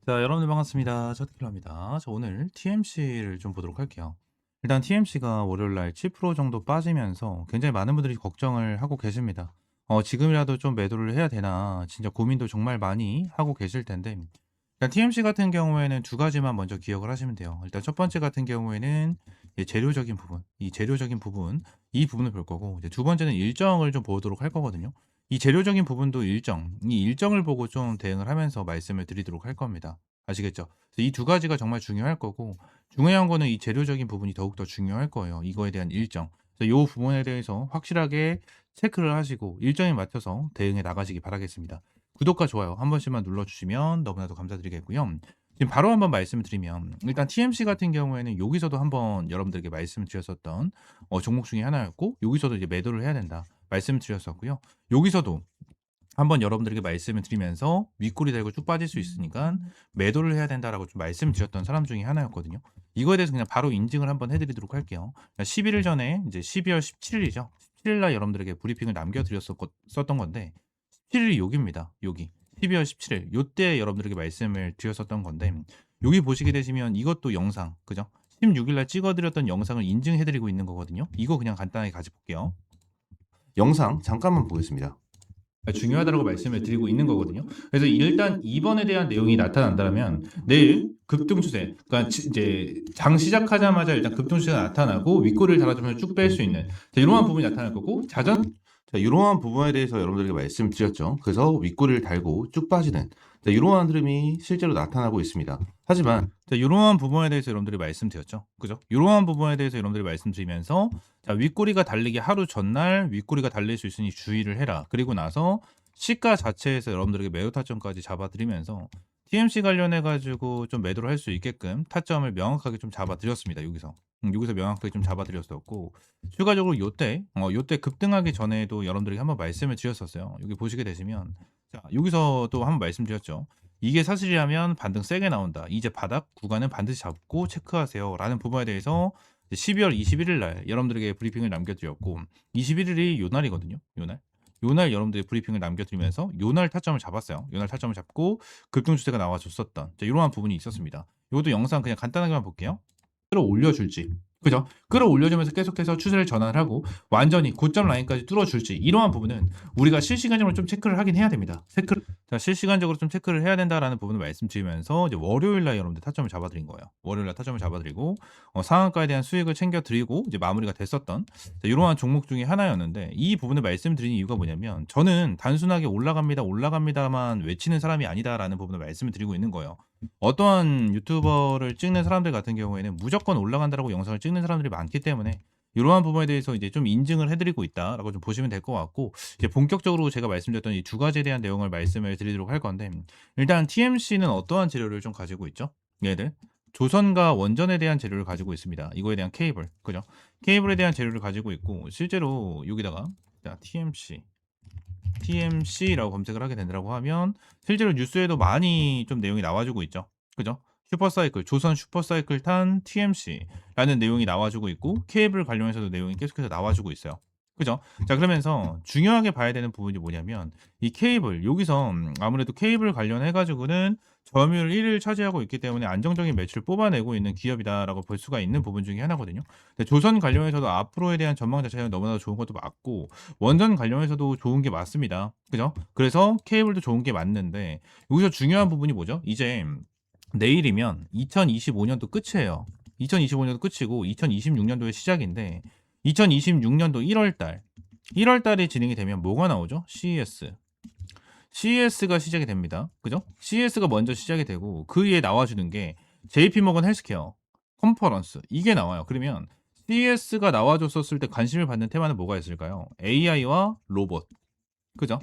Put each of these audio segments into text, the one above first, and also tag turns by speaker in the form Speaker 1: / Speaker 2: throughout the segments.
Speaker 1: 자, 여러분들 반갑습니다. 저티킬러입니다. 오늘 TMC를 좀 보도록 할게요. 일단 TMC가 월요일날 7% 정도 빠지면서 굉장히 많은 분들이 걱정을 하고 계십니다. 지금이라도 좀 매도를 해야 되나 진짜 고민도 정말 많이 하고 계실 텐데, 일단 TMC 같은 경우에는 두 가지만 먼저 기억을 하시면 돼요. 일단 첫 번째 같은 경우에는 이제 재료적인 부분, 이 부분을 볼 거고, 이제 두 번째는 일정을 좀 보도록 할 거거든요. 이 재료적인 부분도 이 일정을 보고 좀 대응을 하면서 말씀을 드리도록 할 겁니다. 아시겠죠? 이 두 가지가 정말 중요할 거고, 중요한 거는 이 재료적인 부분이 더욱더 중요할 거예요. 이거에 대한 일정. 이 부분에 대해서 확실하게 체크를 하시고 일정에 맞춰서 대응해 나가시기 바라겠습니다. 구독과 좋아요 한 번씩만 눌러주시면 너무나도 감사드리겠고요. 지금 바로 한번 말씀을 드리면, 일단 TMC 같은 경우에는 여기서도 한번 여러분들에게 말씀을 드렸었던 종목 중에 하나였고, 여기서도 이제 매도를 해야 된다 말씀을 드렸었고요. 여기서도 한번 여러분들에게 말씀을 드리면서 윗골이 달고 쭉 빠질 수 있으니까 매도를 해야 된다라고 좀 말씀드렸던 사람 중에 하나였거든요. 이거에 대해서 그냥 바로 인증을 한번 해드리도록 할게요. 11일 전에 이제 12월 17일이죠. 17일 날 여러분들에게 브리핑을 남겨드렸었던 건데, 17일이 여기입니다. 여기 12월 17일 요때 여러분들에게 말씀을 드렸었던 건데, 여기 보시게 되시면 이것도 영상, 그죠? 16일 날 찍어드렸던 영상을 인증해드리고 있는 거거든요. 이거 그냥 간단하게 같이 볼게요. 영상 잠깐만 보겠습니다. 중요하다고 말씀을 드리고 있는 거거든요. 그래서 일단 이번에 대한 내용이 나타난다면 내일 급등 추세, 그러니까 이제 장 시작하자마자 일단 급등 추세가 나타나고 윗꼬리를 달아주면서 쭉 뺄 수 있는, 이러한 부분이 나타날 거고, 이러한 부분에 대해서 여러분들에게 말씀드렸죠. 그래서 윗꼬리를 달고 쭉 빠지는, 이러한 흐름이 실제로 나타나고 있습니다. 하지만 이러한 부분에 대해서 여러분들이 말씀드렸죠. 그죠? 이러한 부분에 대해서 여러분들이 말씀드리면서, 윗꼬리가 달리기 하루 전날 윗꼬리가 달릴 수 있으니 주의를 해라. 그리고 나서 시가 자체에서 여러분들에게 매도 타점까지 잡아드리면서 TMC 관련해 가지고 좀 매도를 할 수 있게끔 타점을 명확하게 좀 잡아드렸습니다. 여기서 명확하게 좀 잡아드렸었고, 추가적으로 요때 급등하기 전에도 여러분들에게 한번 말씀을 드렸었어요. 여기 보시게 되시면, 자, 여기서 또 한번 말씀드렸죠. 이게 사실이라면 반등 세게 나온다. 이제 바닥 구간은 반드시 잡고 체크하세요라는 부분에 대해서 12월 21일 날 여러분들에게 브리핑을 남겨드렸고, 21일이 요 날이거든요. 요 날 여러분들이 브리핑을 남겨드리면서 요날 타점을 잡았어요. 요날 타점을 잡고 급등 추세가 나와줬었던 이러한 부분이 있었습니다. 이것도 영상 그냥 간단하게만 볼게요. 끌어올려줄지, 그죠? 끌어올려주면서 계속해서 추세를 전환을 하고 완전히 고점 라인까지 뚫어줄지, 이러한 부분은 우리가 실시간적으로 좀 체크를 하긴 해야 됩니다. 실시간적으로 좀 체크를 해야 된다라는 부분을 말씀드리면서 이제 월요일 날 여러분들 타점을 잡아드린 거예요. 월요일 날 타점을 잡아드리고 상한가에 대한 수익을 챙겨드리고 이제 마무리가 됐었던 이러한 종목 중에 하나였는데, 이 부분을 말씀드리는 이유가 뭐냐면, 저는 단순하게 올라갑니다만 외치는 사람이 아니다라는 부분을 말씀을 드리고 있는 거예요. 어떠한 유튜버를 찍는 사람들 같은 경우에는 무조건 올라간다라고 영상을 찍는 사람들이 많기 때문에 이러한 부분에 대해서 이제 좀 인증을 해드리고 있다라고 좀 보시면 될 것 같고, 이제 본격적으로 제가 말씀드렸던 이 두 가지에 대한 내용을 말씀을 드리도록 할 건데, 일단 TMC는 어떠한 재료를 좀 가지고 있죠? 얘들 조선과 원전에 대한 재료를 가지고 있습니다. 이거에 대한 케이블, 그죠? 케이블에 대한 재료를 가지고 있고, 실제로 여기다가 자, TMC라고 검색을 하게 된다고 하면 실제로 뉴스에도 많이 좀 내용이 나와주고 있죠. 그죠? 슈퍼사이클, 조선 슈퍼사이클 탄 TMC라는 내용이 나와주고 있고, 케이블 관련해서도 내용이 계속해서 나와주고 있어요. 그죠? 자, 그러면서 중요하게 봐야 되는 부분이 뭐냐면, 이 케이블, 여기서 아무래도 케이블 관련해 가지고는 점유율 1위를 차지하고 있기 때문에 안정적인 매출을 뽑아내고 있는 기업이다라고 볼 수가 있는 부분 중에 하나거든요. 근데 조선 관련해서도 앞으로에 대한 전망 자체가 너무나도 좋은 것도 맞고, 원전 관련해서도 좋은 게 맞습니다. 그죠? 그래서 케이블도 좋은 게 맞는데, 여기서 중요한 부분이 뭐죠? 이제 내일이면 2025년도 끝이에요. 2025년도 끝이고 2026년도의 시작인데, 2026년도 1월 달에 진행이 되면 뭐가 나오죠? CES가 시작이 됩니다. 그죠? CES가 먼저 시작이 되고, 그 위에 나와주는 게 JP모건 헬스케어 컨퍼런스, 이게 나와요. 그러면 CES가 나와줬었을 때 관심을 받는 테마는 뭐가 있을까요? AI와 로봇, 그죠?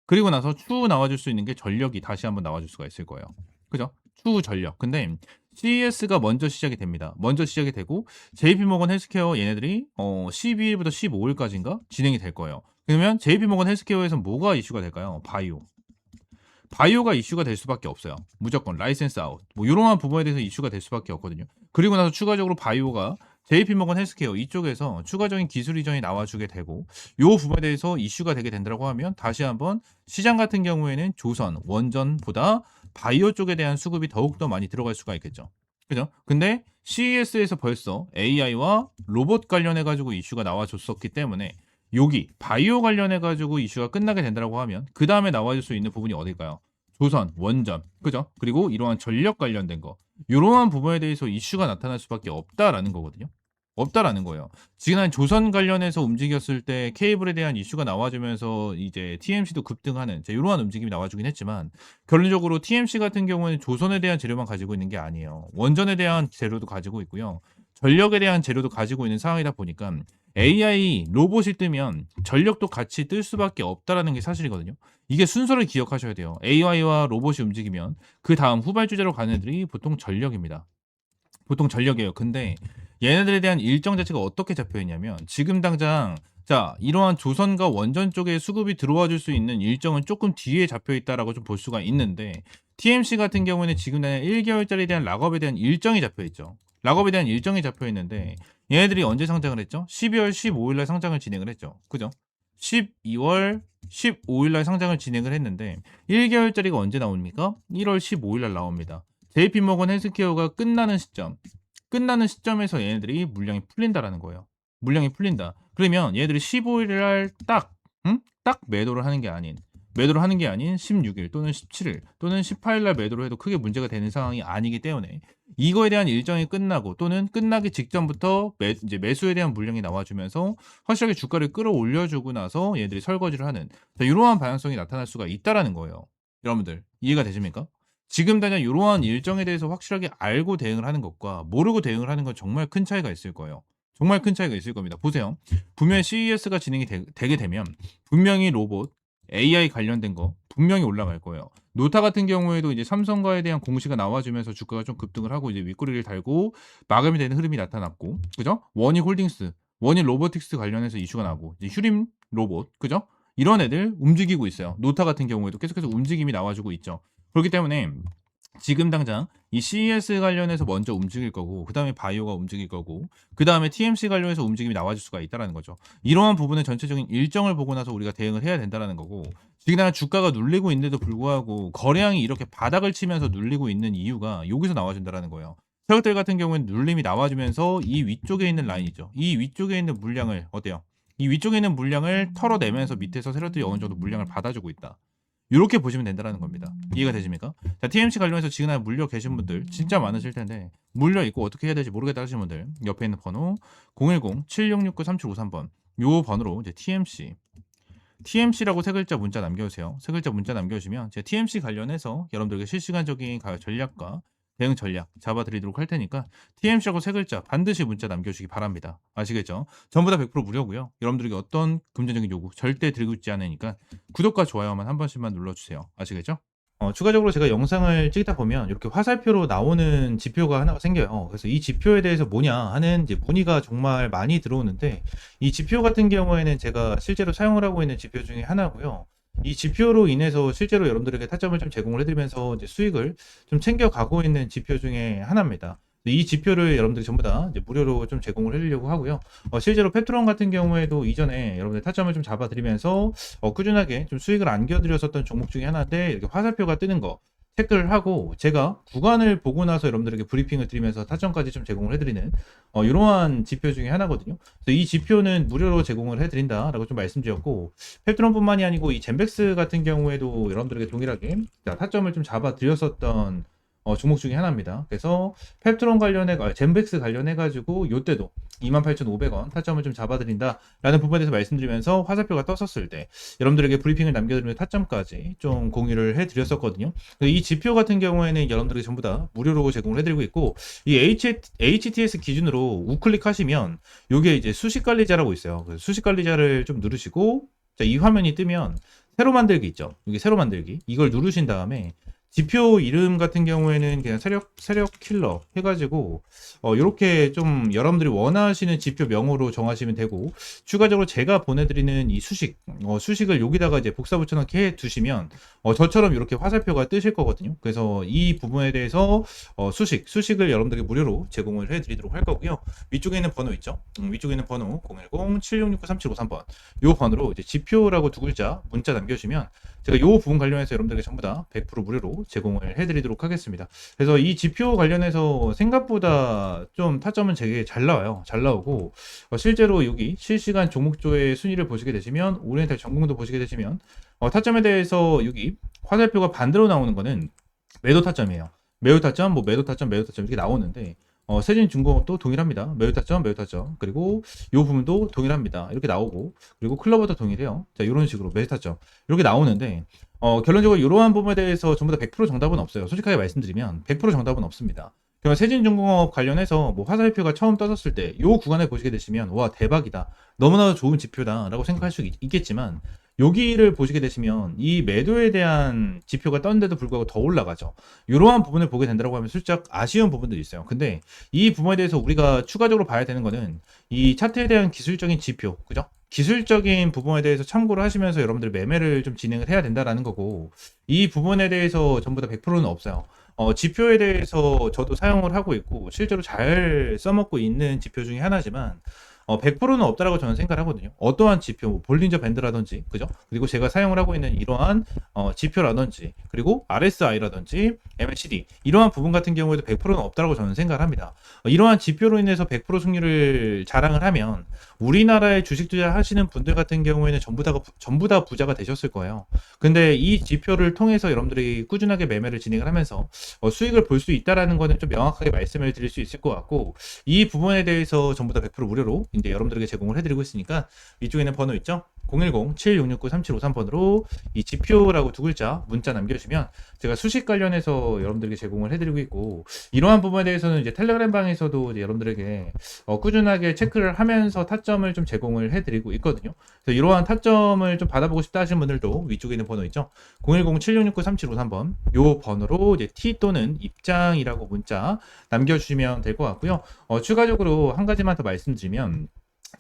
Speaker 1: 그리고 나서 추후 나와줄 수 있는 게 전력이 다시 한번 나와줄 수가 있을 거예요. 그죠? 추후 전력. 근데 CES가 먼저 시작이 됩니다. 먼저 시작이 되고, JP모건 헬스케어 얘네들이 12일부터 15일까지인가 진행이 될 거예요. 그러면 JP모건 헬스케어에서 뭐가 이슈가 될까요? 바이오가 이슈가 될 수밖에 없어요. 무조건 라이센스 아웃, 뭐 이러한 부분에 대해서 이슈가 될 수밖에 없거든요. 그리고 나서 추가적으로 바이오가 JP모건 헬스케어 이쪽에서 추가적인 기술 이전이 나와주게 되고 요 부분에 대해서 이슈가 되게 된다고 하면 다시 한번 시장 같은 경우에는 조선, 원전보다 바이오 쪽에 대한 수급이 더욱더 많이 들어갈 수가 있겠죠. 그죠? 근데 CES에서 벌써 AI와 로봇 관련해 가지고 이슈가 나와줬었기 때문에 여기 바이오 관련해 가지고 이슈가 끝나게 된다고 하면 그 다음에 나와줄 수 있는 부분이 어딜까요? 조선, 원전, 그죠? 그리고 이러한 전력 관련된 거 이러한 부분에 대해서 이슈가 나타날 수밖에 없다라는 거거든요. 없다라는 거예요. 지난 조선 관련해서 움직였을 때 케이블에 대한 이슈가 나와주면서 이제 TMC도 급등하는 이러한 움직임이 나와주긴 했지만 결론적으로 TMC 같은 경우에는 조선에 대한 재료만 가지고 있는 게 아니에요. 원전에 대한 재료도 가지고 있고요. 전력에 대한 재료도 가지고 있는 상황이다 보니까 AI 로봇이 뜨면 전력도 같이 뜰 수밖에 없다라는 게 사실이거든요. 이게 순서를 기억하셔야 돼요. AI와 로봇이 움직이면 그 다음 후발주자로 가는 애들이 보통 전력입니다. 보통 전력이에요. 근데 얘네들에 대한 일정 자체가 어떻게 잡혀 있냐면 지금 당장 자 이러한 조선과 원전 쪽에 수급이 들어와 줄 수 있는 일정은 조금 뒤에 잡혀 있다라고 좀 볼 수가 있는데 TMC 같은 경우에는 지금 당장 1개월짜리에 대한 락업에 대한 일정이 잡혀 있죠. 락업에 대한 일정이 잡혀 있는데 얘네들이 언제 상장을 했죠? 12월 15일 날 상장을 진행을 했죠. 그죠? 12월 15일 날 상장을 진행을 했는데 1개월짜리가 언제 나옵니까? 1월 15일 날 나옵니다. JP모건 헬스케어가 끝나는 시점에서 얘네들이 물량이 풀린다라는 거예요. 물량이 풀린다. 그러면 얘네들이 15일 날 딱 매도를 하는 게 아닌 16일 또는 17일 또는 18일 날 매도를 해도 크게 문제가 되는 상황이 아니기 때문에 이거에 대한 일정이 끝나고 또는 끝나기 직전부터 이제 매수에 대한 물량이 나와주면서 확실하게 주가를 끌어올려주고 나서 얘들이 설거지를 하는 이러한 방향성이 나타날 수가 있다라는 거예요. 여러분들 이해가 되십니까? 지금 당장 이러한 일정에 대해서 확실하게 알고 대응을 하는 것과 모르고 대응을 하는 건 정말 큰 차이가 있을 거예요. 정말 큰 차이가 있을 겁니다. 보세요. 분명히 CES가 진행이 되게 되면 분명히 로봇, AI 관련된 거 분명히 올라갈 거예요. 노타 같은 경우에도 이제 삼성과에 대한 공시가 나와주면서 주가가 좀 급등을 하고 이제 윗꼬리를 달고 마감이 되는 흐름이 나타났고, 그죠? 원희 로보틱스 관련해서 이슈가 나고, 이제 휴림 로봇, 그죠? 이런 애들 움직이고 있어요. 노타 같은 경우에도 계속해서 움직임이 나와주고 있죠. 그렇기 때문에 지금 당장 이 CES 관련해서 먼저 움직일 거고 그 다음에 바이오가 움직일 거고 그 다음에 TMC 관련해서 움직임이 나와줄 수가 있다는 거죠. 이러한 부분의 전체적인 일정을 보고 나서 우리가 대응을 해야 된다는 거고 지금 당장 주가가 눌리고 있는데도 불구하고 거래량이 이렇게 바닥을 치면서 눌리고 있는 이유가 여기서 나와준다는 거예요. 세력들 같은 경우에는 눌림이 나와주면서 이 위쪽에 있는 라인이죠. 이 위쪽에 있는 물량을 어때요? 이 위쪽에 있는 물량을 털어내면서 밑에서 세력들이 어느 정도 물량을 받아주고 있다. 이렇게 보시면 된다는 겁니다. 이해가 되십니까? 자, TMC 관련해서 지금 물려 계신 분들 진짜 많으실 텐데 물려 있고 어떻게 해야 될지 모르겠다 하시는 분들 옆에 있는 번호 010-7669-3753번 요 번호로 이제 TMC라고 세 글자 문자 남겨주세요. 세 글자 문자 남겨주시면 제 TMC 관련해서 여러분들에게 실시간적인 전략과 대응 전략 잡아드리도록 할 테니까 TMC라고 세 글자 반드시 문자 남겨주시기 바랍니다. 아시겠죠? 전부 다 100% 무료고요. 여러분들에게 어떤 금전적인 요구 절대 드리고 있지 않으니까 구독과 좋아요만 한 번씩만 눌러주세요. 아시겠죠? 추가적으로 제가 영상을 찍다 보면 이렇게 화살표로 나오는 지표가 하나가 생겨요. 그래서 이 지표에 대해서 뭐냐 하는 이제 문의가 정말 많이 들어오는데 이 지표 같은 경우에는 제가 실제로 사용을 하고 있는 지표 중에 하나고요. 이 지표로 인해서 실제로 여러분들에게 타점을 좀 제공을 해드리면서 이제 수익을 좀 챙겨가고 있는 지표 중에 하나입니다. 이 지표를 여러분들이 전부 다 이제 무료로 좀 제공을 해드리려고 하고요. 실제로 페트론 같은 경우에도 이전에 여러분들 타점을 좀 잡아드리면서 꾸준하게 좀 수익을 안겨드렸었던 종목 중에 하나인데 이렇게 화살표가 뜨는 거 체크를 하고 제가 구간을 보고 나서 여러분들에게 브리핑을 드리면서 타점까지 좀 제공을 해드리는 이러한 지표 중에 하나거든요. 그래서 이 지표는 무료로 제공을 해드린다라고 좀 말씀드렸고 페트론뿐만이 아니고 이 젠백스 같은 경우에도 여러분들에게 동일하게 타점을 좀 잡아드렸었던 종목 중에 하나입니다. 그래서 펩트론 젠백스 관련해가지고 요때도 28,500원 타점을 좀 잡아드린다라는 부분에 대해서 말씀드리면서 화살표가 떴었을 때 여러분들에게 브리핑을 남겨드리는 타점까지 좀 공유를 해드렸었거든요. 이 지표 같은 경우에는 여러분들에게 전부 다 무료로 제공을 해드리고 있고 이 HTS 기준으로 우클릭 하시면 요게 이제 수식관리자라고 있어요. 수식관리자를 좀 누르시고 자, 이 화면이 뜨면 새로 만들기 있죠. 여기 새로 만들기 이걸 누르신 다음에 지표 이름 같은 경우에는 그냥 세력 킬러 해가지고 이렇게 좀 여러분들이 원하시는 지표 명으로 정하시면 되고 추가적으로 제가 보내드리는 이 수식을 여기다가 이제 복사 붙여넣기 해 두시면 저처럼 이렇게 화살표가 뜨실 거거든요. 그래서 이 부분에 대해서 수식을 여러분들에게 무료로 제공을 해드리도록 할 거고요. 위쪽에 있는 번호 있죠? 위쪽에 있는 번호 010-7669-3753번 요 번호로 이제 지표라고 두 글자 문자 남겨주시면 제가 요 부분 관련해서 여러분들에게 전부 다 100% 무료로 제공을 해드리도록 하겠습니다. 그래서 이 지표 관련해서 생각보다 좀 타점은 되게 잘 나와요. 잘 나오고 실제로 여기 실시간 종목조의 순위를 보시게 되시면 오리엔탈 전공도 보시게 되시면 타점에 대해서 여기 화살표가 반대로 나오는 거는 매도 타점이에요. 매도 타점, 뭐 매도 타점, 매도 타점 이렇게 나오는데 세진중공업도 동일합니다. 매도 타점, 매도 타점. 그리고 이 부분도 동일합니다. 이렇게 나오고 그리고 클로버도 동일해요. 자, 이런 식으로 매도 타점 이렇게 나오는데 결론적으로 이러한 부분에 대해서 전부 다 100% 정답은 없어요. 솔직하게 말씀드리면 100% 정답은 없습니다. 그러면 세진중공업 관련해서 뭐 화살표가 처음 떠졌을 때 이 구간에 보시게 되시면 와 대박이다. 너무나도 좋은 지표다라고 생각할 수 있겠지만 여기를 보시게 되시면 이 매도에 대한 지표가 떴는데도 불구하고 더 올라가죠. 이러한 부분을 보게 된다고 하면 슬쩍 아쉬운 부분들이 있어요. 근데 이 부분에 대해서 우리가 추가적으로 봐야 되는 거는 이 차트에 대한 기술적인 지표, 그죠? 기술적인 부분에 대해서 참고를 하시면서 여러분들 매매를 좀 진행을 해야 된다라는 거고 이 부분에 대해서 전부 다 100%는 없어요. 지표에 대해서 저도 사용을 하고 있고 실제로 잘 써먹고 있는 지표 중에 하나지만 100%는 없다라고 저는 생각을 하거든요. 어떠한 지표, 뭐 볼린저 밴드라든지, 그죠? 그리고 제가 사용을 하고 있는 이러한 지표라든지, 그리고 RSI라든지, MACD 이러한 부분 같은 경우에도 100%는 없다라고 저는 생각을 합니다. 이러한 지표로 인해서 100% 승률을 자랑을 하면 우리나라에 주식 투자하시는 분들 같은 경우에는 전부 다 부자가 되셨을 거예요. 근데 이 지표를 통해서 여러분들이 꾸준하게 매매를 진행을 하면서 수익을 볼 수 있다라는 거는 좀 명확하게 말씀을 드릴 수 있을 것 같고 이 부분에 대해서 전부 다 100% 무료로 이제 여러분들에게 제공을 해드리고 있으니까 위쪽에 있는 번호 있죠? 010-7669-3753번으로 이 지표라고 두 글자 문자 남겨주시면 제가 수식 관련해서 여러분들에게 제공을 해드리고 있고 이러한 부분에 대해서는 이제 텔레그램 방에서도 이제 여러분들에게 꾸준하게 체크를 하면서 타점을 좀 제공을 해드리고 있거든요. 그래서 이러한 타점을 좀 받아보고 싶다 하시는 분들도 위쪽에 있는 번호 있죠? 010-7669-3753번 요 번호로 이제 T 또는 입장이라고 문자 남겨주시면 될 것 같고요. 추가적으로 한 가지만 더 말씀드리면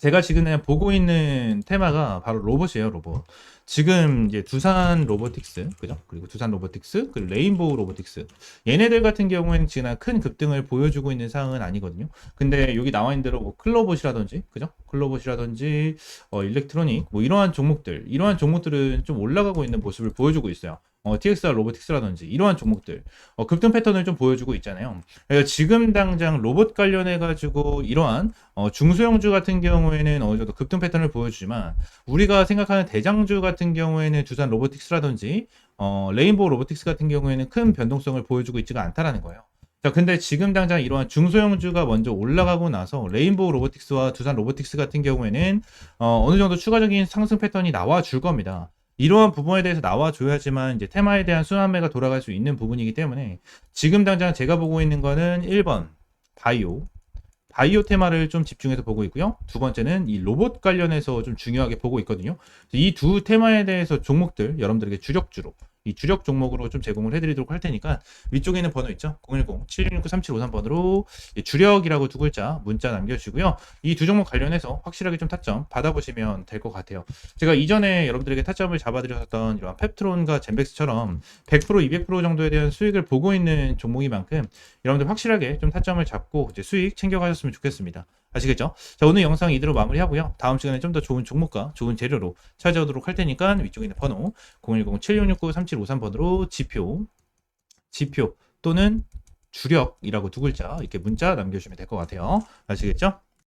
Speaker 1: 제가 지금 보고 있는 테마가 바로 로봇이에요, 로봇. 지금 이제 두산 로보틱스, 그죠? 그리고 두산 로보틱스, 그리고 레인보우 로보틱스. 얘네들 같은 경우에는 지금 큰 급등을 보여주고 있는 상황은 아니거든요. 근데 여기 나와 있는 대로 뭐 클로봇이라든지, 그죠? 클로봇이라든지, 일렉트로닉, 뭐 이러한 종목들은 좀 올라가고 있는 모습을 보여주고 있어요. TXR 로보틱스라든지 이러한 종목들 급등 패턴을 좀 보여주고 있잖아요. 그래서 지금 당장 로봇 관련해 가지고 이러한 중소형주 같은 경우에는 어느 정도 급등 패턴을 보여주지만 우리가 생각하는 대장주 같은 경우에는 두산 로보틱스라든지 레인보우 로보틱스 같은 경우에는 큰 변동성을 보여주고 있지가 않다라는 거예요. 자, 근데 지금 당장 이러한 중소형주가 먼저 올라가고 나서 레인보우 로보틱스와 두산 로보틱스 같은 경우에는 어느 정도 추가적인 상승 패턴이 나와 줄 겁니다. 이러한 부분에 대해서 나와줘야지만 이제 테마에 대한 순환매가 돌아갈 수 있는 부분이기 때문에 지금 당장 제가 보고 있는 거는 1번 바이오 테마를 좀 집중해서 보고 있고요. 두 번째는 이 로봇 관련해서 좀 중요하게 보고 있거든요. 이 두 테마에 대해서 종목들 여러분들에게 주력주로 이 주력 종목으로 좀 제공을 해드리도록 할 테니까 위쪽에 있는 번호 있죠? 010-7669-3753번으로 주력이라고 두 글자 문자 남겨주시고요. 이 두 종목 관련해서 확실하게 좀 타점 받아보시면 될 것 같아요. 제가 이전에 여러분들에게 타점을 잡아드렸던 이런 펩트론과 젠백스처럼 100%, 200% 정도에 대한 수익을 보고 있는 종목인 만큼 여러분들 확실하게 좀 타점을 잡고 이제 수익 챙겨가셨으면 좋겠습니다. 아시겠죠? 자, 오늘 영상 이대로 마무리하고요. 다음 시간에 좀 더 좋은 종목과 좋은 재료로 찾아오도록 할 테니까 위쪽에 있는 번호 010-7669-3753번으로 지표 또는 주력이라고 두 글자 이렇게 문자 남겨주시면 될 것 같아요. 아시겠죠?